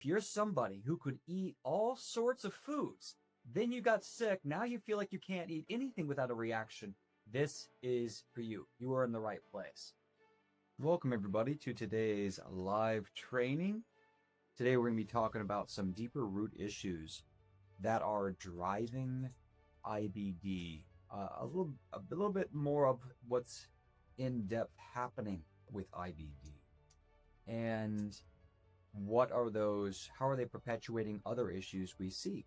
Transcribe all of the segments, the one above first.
If you're somebody who could eat all sorts of foods, then you got sick, now you feel like you can't eat anything without a reaction, this is for you. You are in the right place. Welcome everybody to today's live training. Today we're going to be talking about some deeper root issues that are driving IBD. A little bit more of what's in depth happening with IBD. And what are those, how are they perpetuating other issues we see,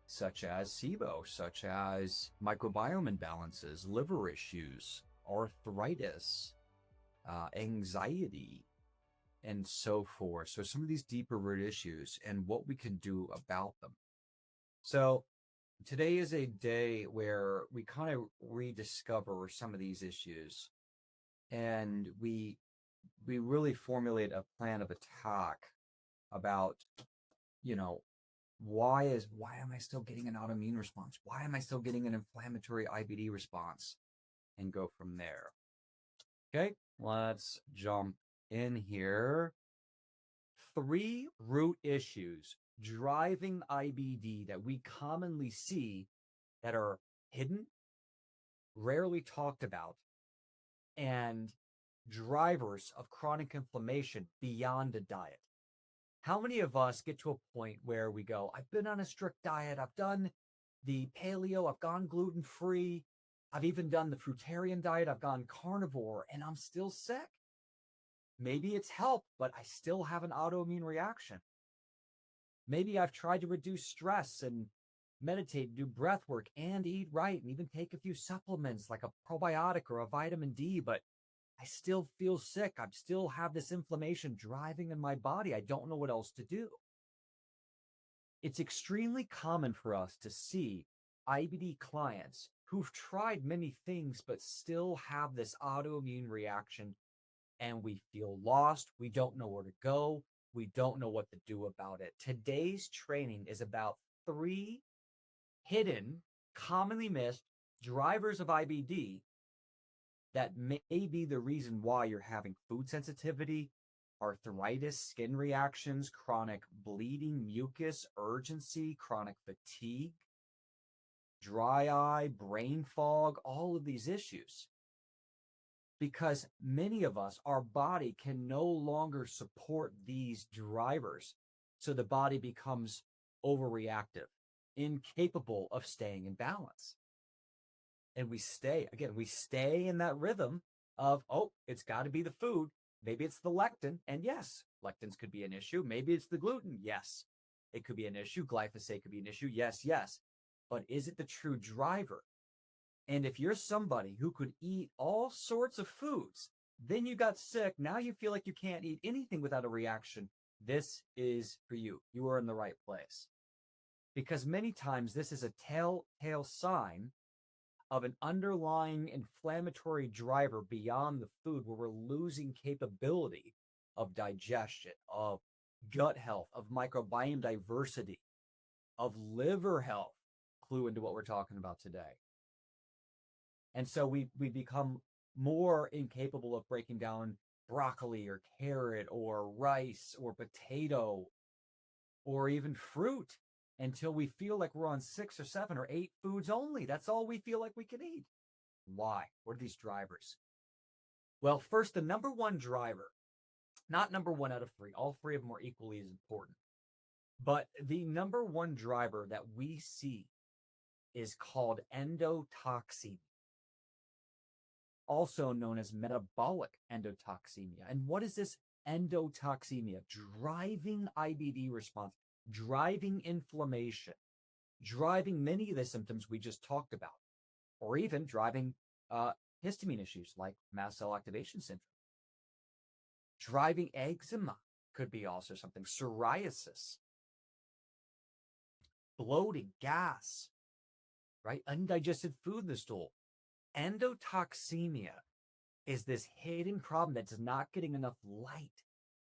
such as SIBO, such as microbiome imbalances, liver issues, arthritis, anxiety, and so forth. So some of these deeper root issues and what we can do about them. So today is a day where we kind of rediscover some of these issues, and we really formulate a plan of attack about, why am I still getting an autoimmune response? Why am I still getting an inflammatory IBD response? And go from there. Okay, let's jump in here. 3 root issues driving IBD that we commonly see that are hidden, rarely talked about, and drivers of chronic inflammation beyond a diet. How many of us get to a point where we go, I've been on a strict diet, I've done the paleo, I've gone gluten-free, I've even done the fruitarian diet, I've gone carnivore, and I'm still sick? Maybe it's helped, but I still have an autoimmune reaction. Maybe I've tried to reduce stress and meditate, do breath work, and eat right, and even take a few supplements like a probiotic or a vitamin D, but I still feel sick. I still have this inflammation driving in my body. I don't know what else to do. It's extremely common for us to see IBD clients who've tried many things but still have this autoimmune reaction, and we feel lost. We don't know where to go. We don't know what to do about it. Today's training is about 3 hidden, commonly missed drivers of IBD that may be the reason why you're having food sensitivity, arthritis, skin reactions, chronic bleeding, mucus, urgency, chronic fatigue, dry eye, brain fog, all of these issues. Because many of us, our body can no longer support these drivers. So the body becomes overreactive, incapable of staying in balance. And we stay in that rhythm of, oh, it's got to be the food. Maybe it's the lectin. And yes, lectins could be an issue. Maybe it's the gluten. Yes, it could be an issue. Glyphosate could be an issue. Yes. But is it the true driver? And if you're somebody who could eat all sorts of foods, then you got sick, now you feel like you can't eat anything without a reaction, this is for you. You are in the right place. Because many times this is a telltale sign of an underlying inflammatory driver beyond the food, where we're losing capability of digestion, of gut health, of microbiome diversity, of liver health. Clue into what we're talking about today. And so we become more incapable of breaking down broccoli or carrot or rice or potato or even fruit until we feel like we're on 6 or 7 or 8 foods only. That's all we feel like we can eat. Why? What are these drivers? Well, first, the number one driver, not number 1 out of 3, all 3 of them are equally as important. But the number one driver that we see is called endotoxemia, also known as metabolic endotoxemia. And what is this endotoxemia? Driving IBD response, driving inflammation, driving many of the symptoms we just talked about, or even driving histamine issues like mast cell activation syndrome. Driving eczema could be also something, psoriasis, bloating, gas, right? Undigested food in the stool. Endotoxemia is this hidden problem that's not getting enough light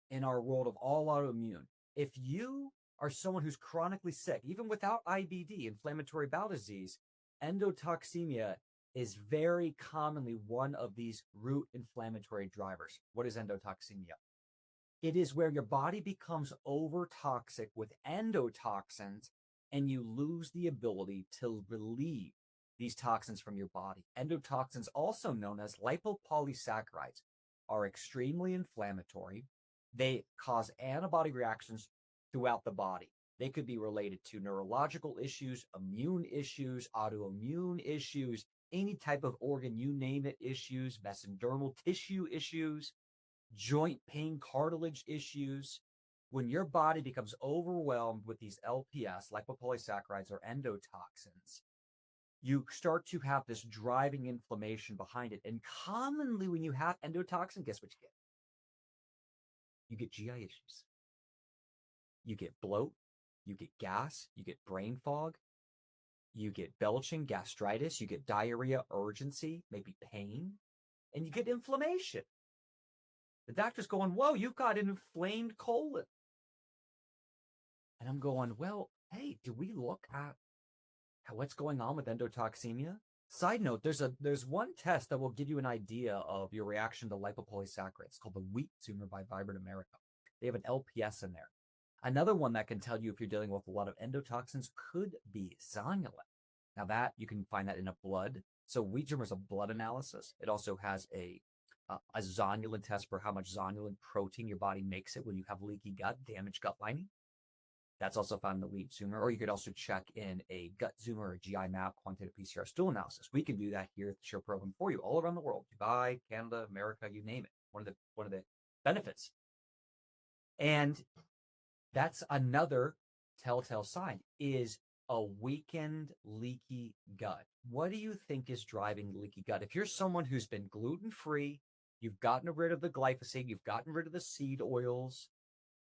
in our world of all autoimmune. If you are someone who's chronically sick, even without IBD, inflammatory bowel disease, endotoxemia is very commonly one of these root inflammatory drivers. What is endotoxemia? It is where your body becomes over toxic with endotoxins and you lose the ability to relieve these toxins from your body. Endotoxins, also known as lipopolysaccharides, are extremely inflammatory. They cause antibody reactions throughout the body. They could be related to neurological issues, immune issues, autoimmune issues, any type of organ, you name it, issues, mesenteric tissue issues, joint pain, cartilage issues. When your body becomes overwhelmed with these LPS, lipopolysaccharides, or endotoxins, you start to have this driving inflammation behind it. And commonly when you have endotoxin, guess what you get? You get GI issues. You get bloat, you get gas, you get brain fog, you get belching, gastritis, you get diarrhea, urgency, maybe pain, and you get inflammation. The doctor's going, whoa, you've got an inflamed colon. And I'm going, well, hey, do we look at what's going on with endotoxemia? Side note, there's one test that will give you an idea of your reaction to lipopolysaccharides. It's called the Wheat Tumor by Vibrant America. They have an LPS in there. Another one that can tell you if you're dealing with a lot of endotoxins could be zonulin. Now that you can find that in a blood. So wheat tumor is a blood analysis. It also has a zonulin test for how much zonulin protein your body makes it when you have leaky gut, damaged gut lining. That's also found in the wheat tumor. Or you could also check in a gut zoomer or a GI map, quantitative PCR stool analysis. We can do that here at the show program for you all around the world. Dubai, Canada, America, you name it. One of the benefits. And that's another telltale sign is a weakened, leaky gut. What do you think is driving leaky gut? If you're someone who's been gluten-free, you've gotten rid of the glyphosate, you've gotten rid of the seed oils,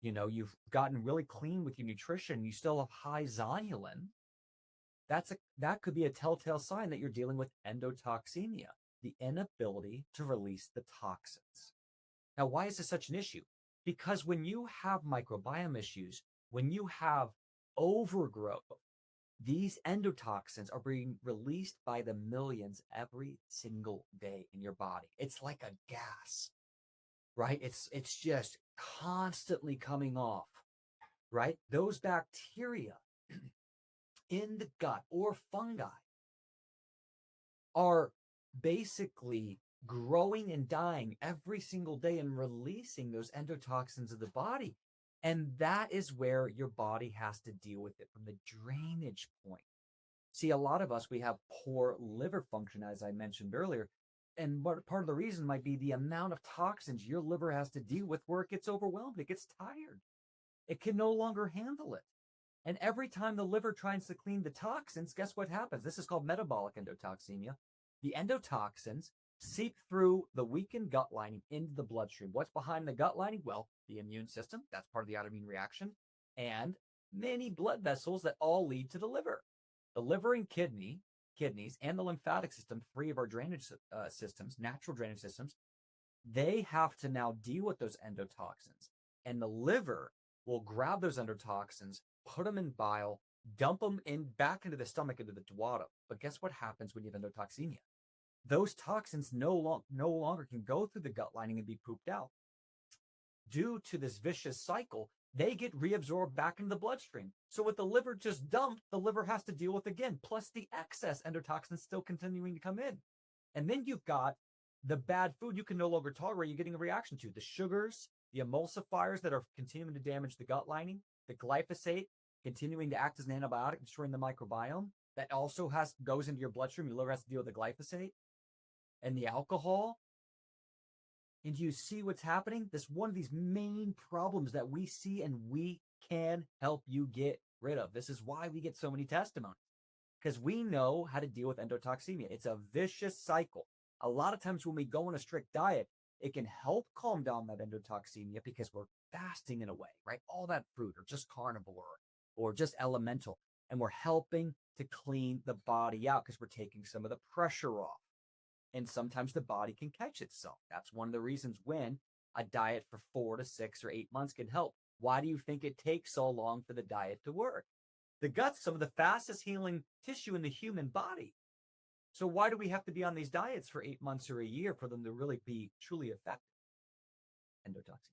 you know, you've gotten really clean with your nutrition, you still have high zonulin, that could be a telltale sign that you're dealing with endotoxemia, the inability to release the toxins. Now, why is this such an issue? Because when you have microbiome issues, when you have overgrowth, these endotoxins are being released by the millions every single day in your body. It's like a gas, right? It's just constantly coming off, right? Those bacteria in the gut or fungi are basically growing and dying every single day and releasing those endotoxins of the body. And that is where your body has to deal with it from the drainage point. See, a lot of us, we have poor liver function, as I mentioned earlier. And part of the reason might be the amount of toxins your liver has to deal with where it gets overwhelmed. It gets tired. It can no longer handle it. And every time the liver tries to clean the toxins, guess what happens? This is called metabolic endotoxemia. The endotoxins seep through the weakened gut lining into the bloodstream. What's behind the gut lining? Well, the immune system. That's part of the autoimmune reaction. And many blood vessels that all lead to the liver. The liver and kidneys, and the lymphatic system, three of our drainage systems, natural drainage systems, they have to now deal with those endotoxins. And the liver will grab those endotoxins, put them in bile, dump them back into the stomach, into the duodenum. But guess what happens when you have endotoxemia? Those toxins no longer can go through the gut lining and be pooped out. Due to this vicious cycle, they get reabsorbed back into the bloodstream. So what the liver just dumped, the liver has to deal with again, plus the excess endotoxins still continuing to come in. And then you've got the bad food you can no longer tolerate, you're getting a reaction to. The sugars, the emulsifiers that are continuing to damage the gut lining, the glyphosate continuing to act as an antibiotic, destroying the microbiome, that also goes into your bloodstream. Your liver has to deal with the glyphosate and the alcohol. And you see what's happening? This one of these main problems that we see and we can help you get rid of. This is why we get so many testimonies, because we know how to deal with endotoxemia. It's a vicious cycle. A lot of times when we go on a strict diet, it can help calm down that endotoxemia because we're fasting in a way, right? All that fruit or just carnivore or just elemental. And we're helping to clean the body out because we're taking some of the pressure off. And sometimes the body can catch itself. That's one of the reasons when a diet for 4 to 6 or 8 months can help. Why do you think it takes so long for the diet to work? The gut's some of the fastest healing tissue in the human body. So why do we have to be on these diets for 8 months or a year for them to really be truly effective? Endotoxin.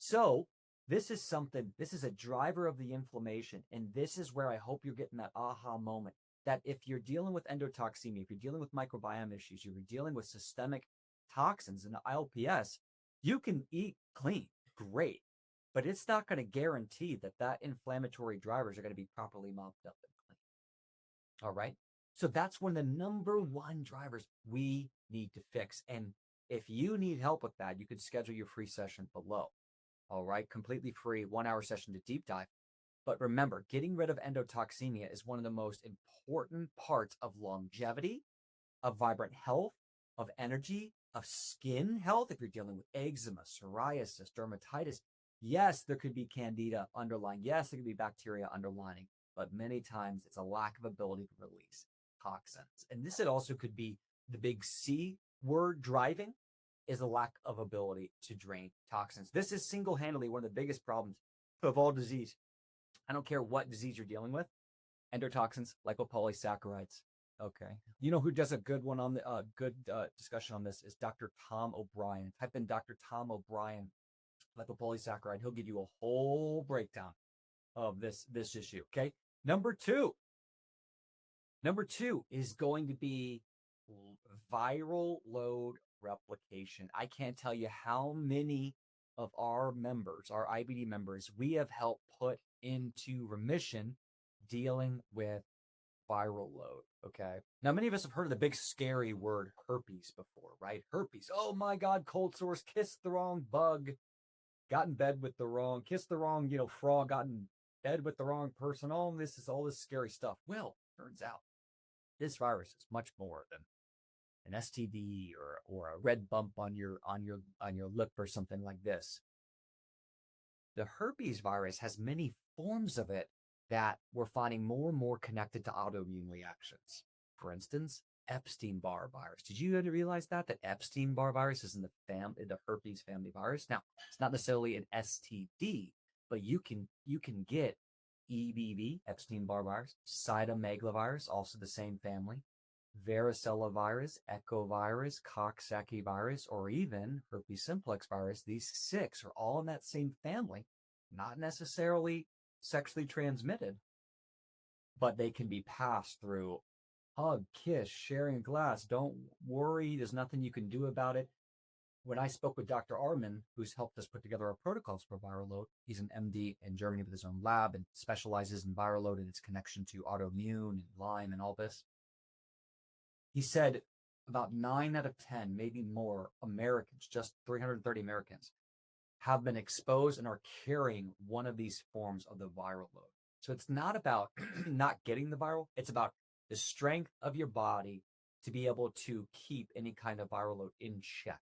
So this is a driver of the inflammation. And this is where I hope you're getting that aha moment that if you're dealing with endotoxemia, if you're dealing with microbiome issues, you're dealing with systemic toxins and ILPS, you can eat clean, great, but it's not going to guarantee that that inflammatory drivers are going to be properly mopped up and clean. All right. So that's one of the number one drivers we need to fix. And if you need help with that, you can schedule your free session below. All right. Completely free 1 hour session to deep dive. But remember, getting rid of endotoxemia is one of the most important parts of longevity, of vibrant health, of energy, of skin health. If you're dealing with eczema, psoriasis, dermatitis, yes, there could be candida underlying. Yes, there could be bacteria underlying, but many times it's a lack of ability to release toxins. And this also could be the big C word driving is a lack of ability to drain toxins. This is single-handedly one of the biggest problems of all disease. I don't care what disease you're dealing with. Endotoxins, lipopolysaccharides. Okay. You know who does a good one on the discussion on this is Dr. Tom O'Brien. Type in Dr. Tom O'Brien, lipopolysaccharide. He'll give you a whole breakdown of this issue. Okay. Number two is going to be viral load replication. I can't tell you how many of our members, our IBD members, we have helped put into remission dealing with viral load. Okay. Now, many of us have heard of the big scary word herpes before, right? Herpes. Oh my God, cold sores, kissed the wrong bug, got in bed with the wrong, kissed the wrong, frog, got in bed with the wrong person. All this scary stuff. Well, turns out this virus is much more than an STD or a red bump on your lip or something like this. The herpes virus has many forms of it that we're finding more and more connected to autoimmune reactions. For instance, Epstein-Barr virus. Did you realize that Epstein-Barr virus is in the herpes family virus? Now, it's not necessarily an STD, but you can get EBV, Epstein-Barr virus, cytomegalovirus, also the same family, varicella virus, echovirus, Coxsackie virus, or even herpes simplex virus. These 6 are all in that same family, not necessarily sexually transmitted, but they can be passed through hug, kiss, sharing a glass. Don't worry, there's nothing you can do about it. When I spoke with Dr. Arman, who's helped us put together our protocols for viral load, he's an MD in Germany with his own lab and specializes in viral load and its connection to autoimmune and Lyme and all this. He said about 9 out of 10, maybe more Americans, just 330 Americans, have been exposed and are carrying one of these forms of the viral load. So it's not about not getting the viral. It's about the strength of your body to be able to keep any kind of viral load in check.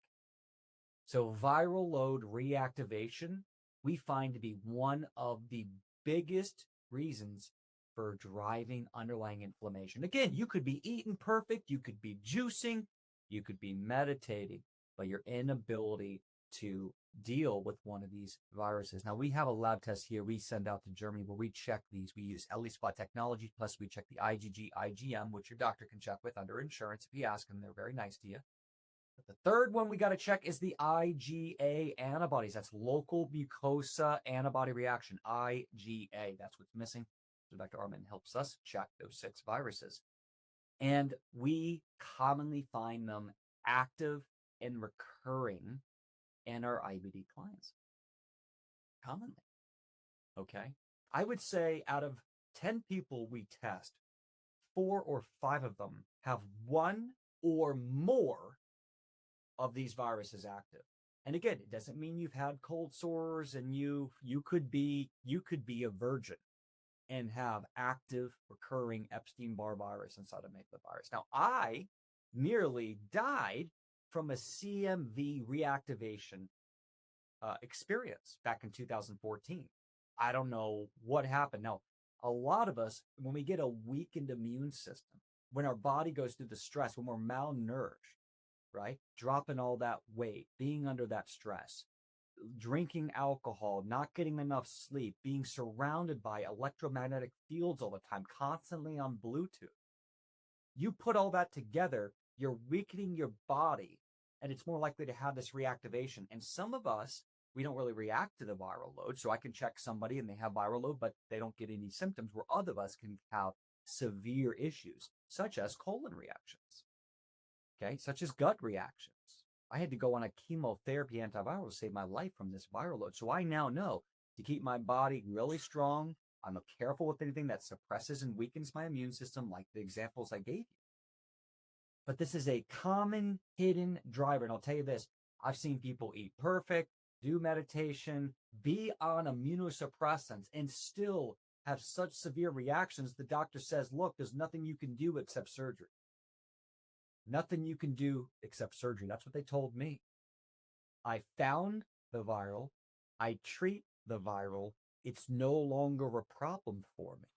So viral load reactivation, we find to be one of the biggest reasons for driving underlying inflammation. Again, you could be eating perfect, you could be juicing, you could be meditating, but your inability to deal with one of these viruses. Now, we have a lab test here we send out to Germany where we check these. We use ELISpot technology, plus we check the IgG, IgM, which your doctor can check with under insurance if you ask them. They're very nice to you. But the third one we got to check is the IgA antibodies. That's local mucosa antibody reaction, IgA. That's what's missing. So Dr. Arman helps us check those 6 viruses. And we commonly find them active and recurring in our IBD clients. Commonly. Okay. I would say out of 10 people we test, 4 or 5 of them have 1 or more of these viruses active. And again, it doesn't mean you've had cold sores and you could be a virgin and have active recurring Epstein-Barr virus and cytomegalovirus. Now, I nearly died from a CMV reactivation experience back in 2014. I don't know what happened. Now, a lot of us, when we get a weakened immune system, when our body goes through the stress, when we're malnourished, right? Dropping all that weight, being under that stress, drinking alcohol, not getting enough sleep, being surrounded by electromagnetic fields all the time, constantly on Bluetooth. You put all that together, you're weakening your body, and it's more likely to have this reactivation. And some of us we don't really react to the viral load. So I can check somebody and they have viral load, but they don't get any symptoms, where other of us can have severe issues, such as colon reactions, okay, such as gut reactions. I had to go on a chemotherapy antiviral to save my life from this viral load. So I now know to keep my body really strong, I'm careful with anything that suppresses and weakens my immune system, like the examples I gave you. But this is a common hidden driver. And I'll tell you this, I've seen people eat perfect, do meditation, be on immunosuppressants, and still have such severe reactions. The doctor says, look, there's nothing you can do except surgery. Nothing you can do except surgery. That's what they told me. I found the viral. I treat the viral. It's no longer a problem for me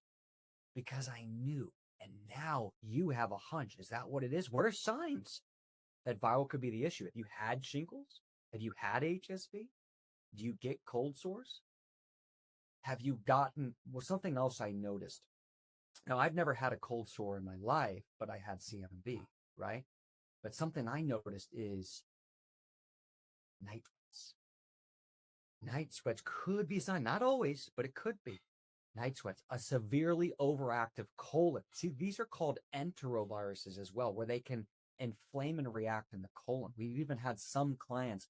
because I knew. And now you have a hunch. Is that what it is? What are signs that viral could be the issue? Have you had shingles? Have you had HSV? Do you get cold sores? Have you gotten, well, something else I noticed. Now, I've never had a cold sore in my life, but I had CMV, right? But something I noticed is night sweats. Night sweats could be a sign, not always, but it could be. Night sweats, a severely overactive colon. See, these are called enteroviruses as well, where they can inflame and react in the colon. We've even had some clients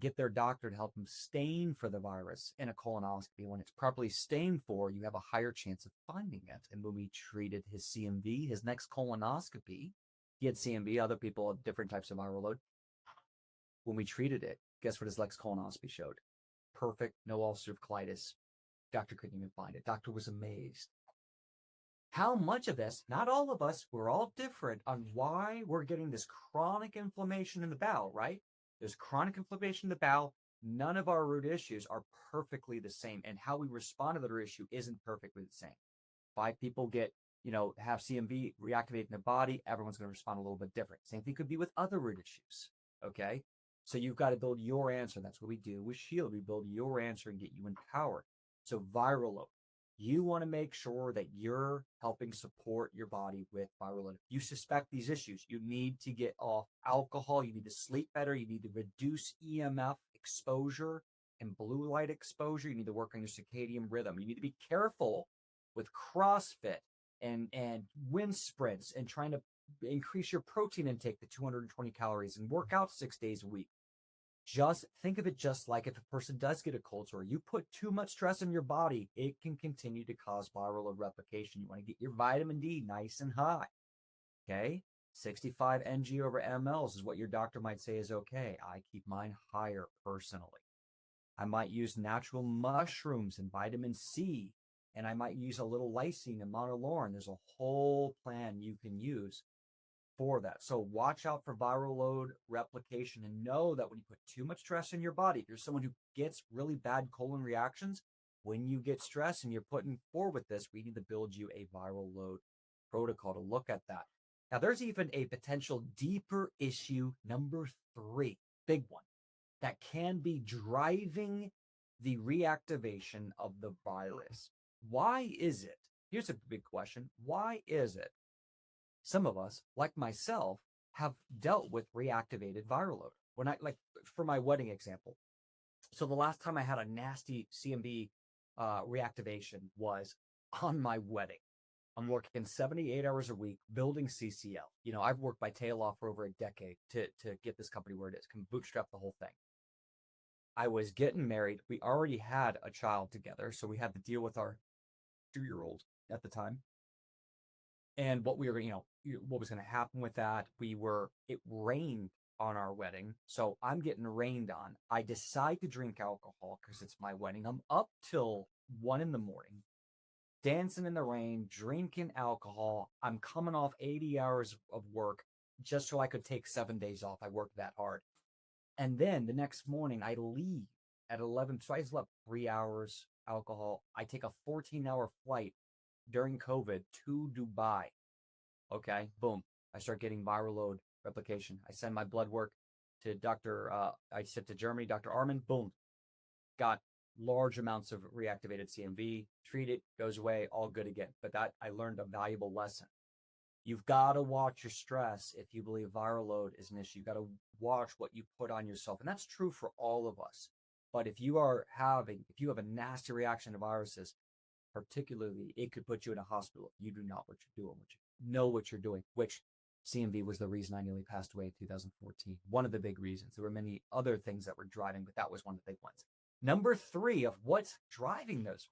get their doctor to help them stain for the virus in a colonoscopy. When it's properly stained for, you have a higher chance of finding it. And when we treated his CMV, his next colonoscopy, he had CMV, other people had different types of viral load. When we treated it, guess what his next colonoscopy showed? Perfect, no ulcerative colitis. Doctor couldn't even find it. Doctor was amazed. How much of this, not all of us, we're all different on why we're getting this chronic inflammation in the bowel, right? There's chronic inflammation in the bowel. None of our root issues are perfectly the same, and how we respond to the root issue isn't perfectly the same. 5 people get, have CMV reactivate in the body, everyone's going to respond a little bit different. Same thing could be with other root issues, okay? So you've got to build your answer. That's what we do with Shield. We build your answer and get you empowered. So viral load. You want to make sure that you're helping support your body with viral load. If you suspect these issues, you need to get off alcohol. You need to sleep better. You need to reduce EMF exposure and blue light exposure. You need to work on your circadian rhythm. You need to be careful with CrossFit and wind sprints and trying to increase your protein intake to 220 calories and work out 6 days a week. Just think of it just like if a person does get a cold sore, you put too much stress on your body, it can continue to cause viral load replication. You want to get your vitamin D nice and high, okay? 65 ng over mLs is what your doctor might say is okay. I keep mine higher personally. I might use natural mushrooms and vitamin C, and I might use a little lysine and monolaurin. There's a whole plan you can use for that. So watch out for viral load replication and know that when you put too much stress in your body, if you're someone who gets really bad colon reactions, when you get stressed and you're putting forward with this, we need to build you a viral load protocol to look at that. Now, there's even a potential deeper issue, number 3, big one, that can be driving the reactivation of the virus. Why is it? Here's a big question. Why is it some of us, like myself, have dealt with reactivated viral load? When I, like, for my wedding example, so the last time I had a nasty CMV reactivation was on my wedding. I'm working 78 hours a week building CCL. I've worked my tail off for over a decade to get this company where it is, can bootstrap the whole thing. I was getting married. We already had a child together, so we had to deal with our 2-year-old at the time. And what we were, what was going to happen with that, it rained on our wedding. So I'm getting rained on. I decide to drink alcohol because it's my wedding. I'm up till 1 a.m, dancing in the rain, drinking alcohol. I'm coming off 80 hours of work just so I could take 7 days off. I worked that hard. And then the next morning I leave at 11. So I slept 3 hours, alcohol. I take a 14-hour flight during COVID to Dubai. Okay, boom. I start getting viral load replication. I send my blood work to I sent to Germany, Dr. Armin, boom. Got large amounts of reactivated CMV, treat it, goes away, all good again. But that, I learned a valuable lesson. You've got to watch your stress if you believe viral load is an issue. You've got to watch what you put on yourself. And that's true for all of us. But if you have a nasty reaction to viruses, particularly, it could put you in a hospital. You do not know what you're doing, which CMV was the reason I nearly passed away in 2014. One of the big reasons. There were many other things that were driving, but that was one of the big ones. Number 3 of what's driving those.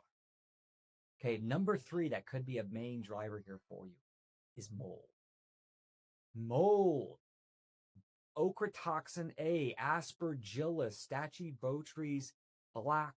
Okay, number 3 that could be a main driver here for you is mold. Mold. Ochratoxin A, Aspergillus, Stachybotrys, black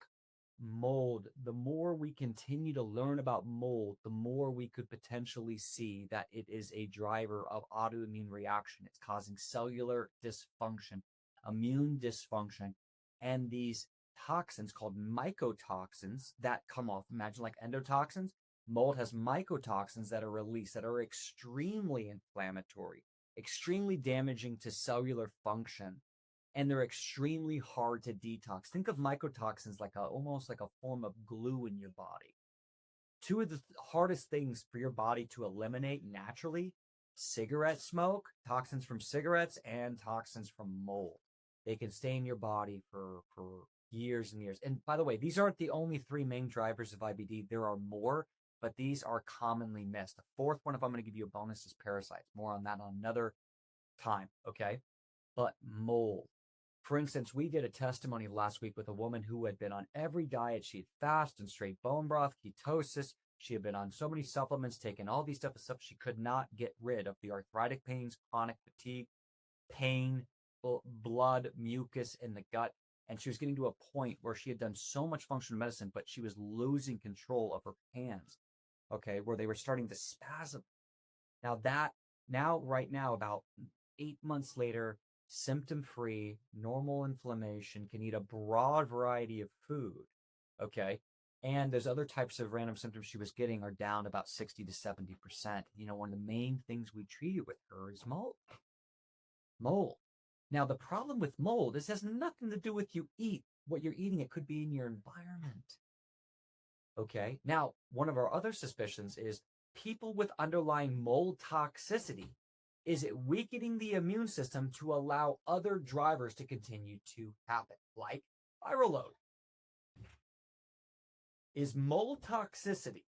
mold. The more we continue to learn about mold, the more we could potentially see that it is a driver of autoimmune reaction. It's causing cellular dysfunction, immune dysfunction, and these toxins called mycotoxins that come off. Imagine like endotoxins. Mold has mycotoxins that are released that are extremely inflammatory, extremely damaging to cellular function, and they're extremely hard to detox. Think of mycotoxins like almost like a form of glue in your body. 2 of the hardest things for your body to eliminate naturally: cigarette smoke, toxins from cigarettes, and toxins from mold. They can stay in your body for years and years. And by the way, these aren't the only 3 main drivers of IBD. There are more, but these are commonly missed. The 4th one, if I'm going to give you a bonus, is parasites. More on that on another time, okay? But mold. For instance, we did a testimony last week with a woman who had been on every diet. She had fast and straight bone broth, ketosis. She had been on so many supplements, taken all these stuff. She could not get rid of the arthritic pains, chronic fatigue, pain, blood, mucus in the gut. And she was getting to a point where she had done so much functional medicine, but she was losing control of her hands, okay, where they were starting to spasm. Right now, about 8 months later, symptom-free, normal inflammation, can eat a broad variety of food, okay? And those other types of random symptoms she was getting are down about 60 to 70%. One of the main things we treated with her is mold. Mold. Now, the problem with mold is it has nothing to do with what you're eating. It could be in your environment, okay? Now, one of our other suspicions is people with underlying mold toxicity. Is it weakening the immune system to allow other drivers to continue to happen, like viral load? Is mold toxicity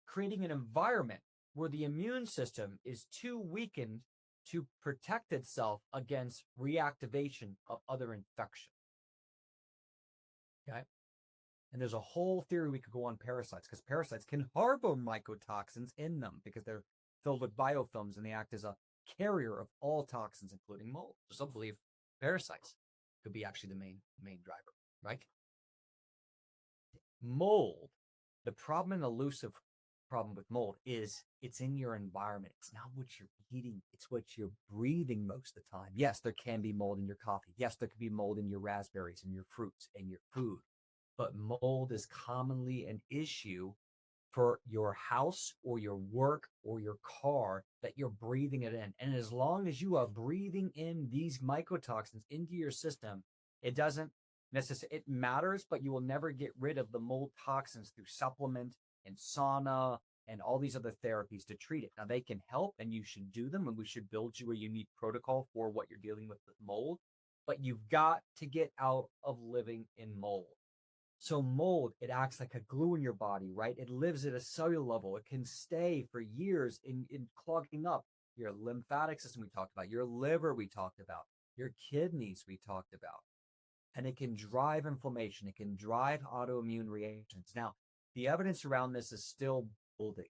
creating an environment where the immune system is too weakened to protect itself against reactivation of other infection? Okay. And there's a whole theory we could go on parasites, because parasites can harbor mycotoxins in them because they're filled with biofilms and they act as a carrier of all toxins, including mold. So some believe parasites could be actually the main driver, right? Mold, the problem and elusive problem with mold is it's in your environment. It's not what you're eating. It's what you're breathing most of the time. Yes, there can be mold in your coffee. Yes, there could be mold in your raspberries and your fruits and your food. But mold is commonly an issue for your house or your work or your car that you're breathing it in. And as long as you are breathing in these mycotoxins into your system, it doesn't necessarily, it matters, but you will never get rid of the mold toxins through supplement and sauna and all these other therapies to treat it. Now, they can help and you should do them, and we should build you a unique protocol for what you're dealing with mold, but you've got to get out of living in mold. So mold, it acts like a glue in your body, right? It lives at a cellular level. It can stay for years in clogging up your lymphatic system we talked about, your liver we talked about, your kidneys we talked about. And it can drive inflammation. It can drive autoimmune reactions. Now, the evidence around this is still building.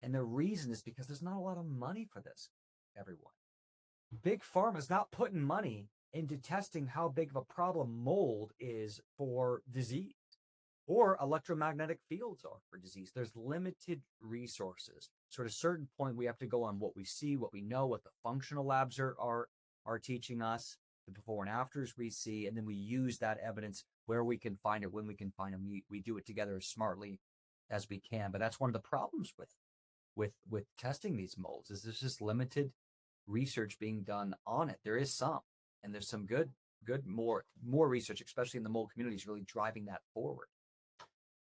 And the reason is because there's not a lot of money for this, everyone. Big Pharma is not putting money into testing how big of a problem mold is for disease, or electromagnetic fields are for disease. There's limited resources. So at a certain point, we have to go on what we see, what we know, what the functional labs are teaching us, the before and afters we see, and then we use that evidence where we can find it, when we can find them. We do it together as smartly as we can. But that's one of the problems with testing these molds, is there's just limited research being done on it. There is some, and there's some good more research, especially in the mold community, is really driving that forward.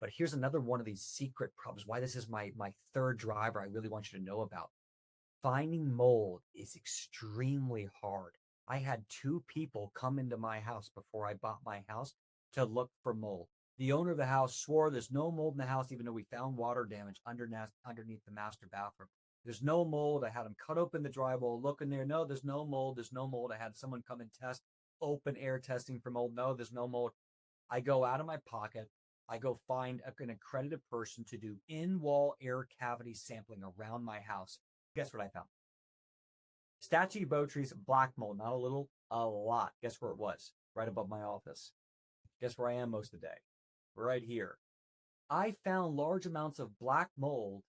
But here's another one of these secret problems, why this is my 3rd driver I really want you to know about. Finding mold is extremely hard. I had 2 people come into my house before I bought my house to look for mold. The owner of the house swore there's no mold in the house, even though we found water damage underneath the master bathroom. There's no mold. I had him cut open the drywall, look in there. No, there's no mold. There's no mold. I had someone come and test, open air testing for mold. No, there's no mold. I go out of my pocket. I go find an accredited person to do in-wall air cavity sampling around my house. Guess what I found? Stachy Botry's black mold, not a little, a lot. Guess where it was? Right above my office. Guess where I am most of the day? Right here. I found large amounts of black mold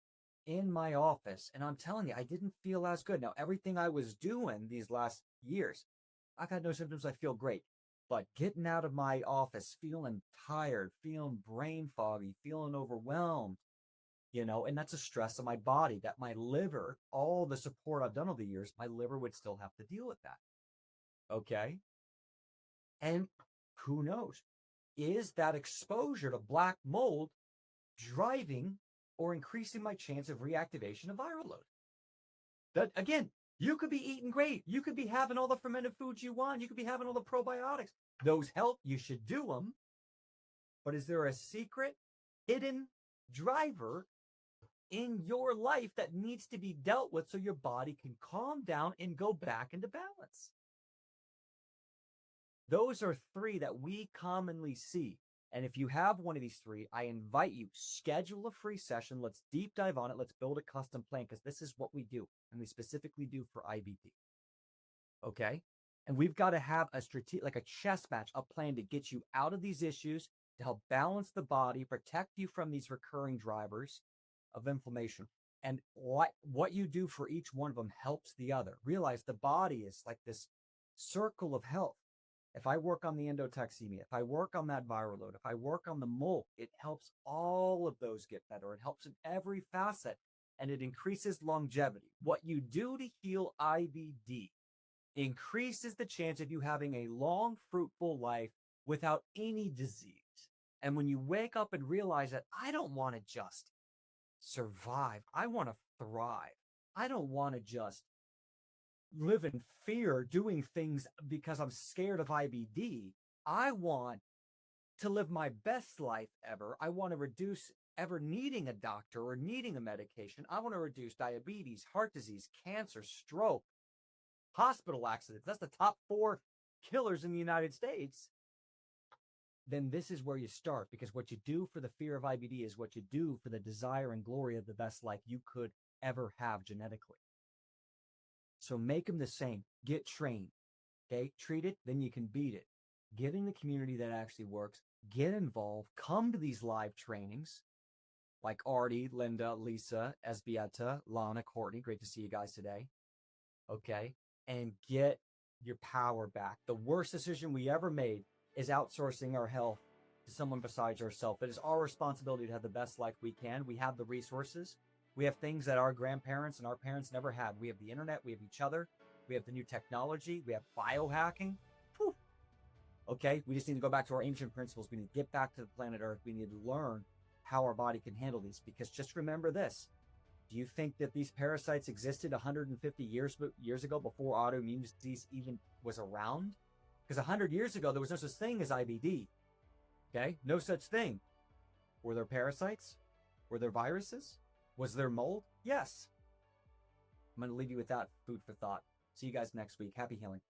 in my office, and I'm telling you, I didn't feel as good. Now, everything I was doing these last years, I've had no symptoms. I feel great. But getting out of my office, feeling tired, feeling brain foggy, feeling overwhelmed, and that's a stress on my body that my liver, all the support I've done over the years, my liver would still have to deal with that. Okay. And who knows? Is that exposure to black mold driving or increasing my chance of reactivation of viral load? That, again, you could be eating great. You could be having all the fermented foods you want. You could be having all the probiotics. Those help. You should do them. But is there a secret, hidden driver in your life that needs to be dealt with so your body can calm down and go back into balance? Those are three that we commonly see. And if you have one of these three, I invite you, schedule a free session. Let's deep dive on it. Let's build a custom plan, because this is what we do. And we specifically do for IBD. Okay? And we've got to have a strategic, like a chess match, a plan to get you out of these issues, to help balance the body, protect you from these recurring drivers of inflammation. And what you do for each one of them helps the other. Realize the body is like this circle of health. If I work on the endotoxemia, if I work on that viral load, if I work on the mold, it helps all of those get better. It helps in every facet, and it increases longevity. What you do to heal IBD increases the chance of you having a long, fruitful life without any disease. And when you wake up and realize that I don't want to just survive, I want to thrive. I don't want to just live in fear doing things because I'm scared of IBD. I want to live my best life ever. I want to reduce ever needing a doctor or needing a medication. I want to reduce diabetes, heart disease, cancer, stroke, hospital accidents. That's the top 4 killers in the United States. Then this is where you start, because what you do for the fear of IBD is what you do for the desire and glory of the best life you could ever have genetically. So make them the same. Get trained. Okay? Treat it, then you can beat it. Get in the community that actually works. Get involved. Come to these live trainings like Artie, Linda, Lisa, Esbieta, Lana, Courtney. Great to see you guys today. Okay? And get your power back. The worst decision we ever made is outsourcing our health to someone besides ourselves. It is our responsibility to have the best life we can. We have the resources. We have things that our grandparents and our parents never had. We have the internet. We have each other. We have the new technology. We have biohacking. Whew. Okay, we just need to go back to our ancient principles. We need to get back to the planet Earth. We need to learn how our body can handle these. Because just remember this. Do you think that these parasites existed 150 years ago before autoimmune disease even was around? Because 100 years ago, there was no such thing as IBD. Okay, no such thing. Were there parasites? Were there viruses? Was there mold? Yes. I'm going to leave you with that food for thought. See you guys next week. Happy healing.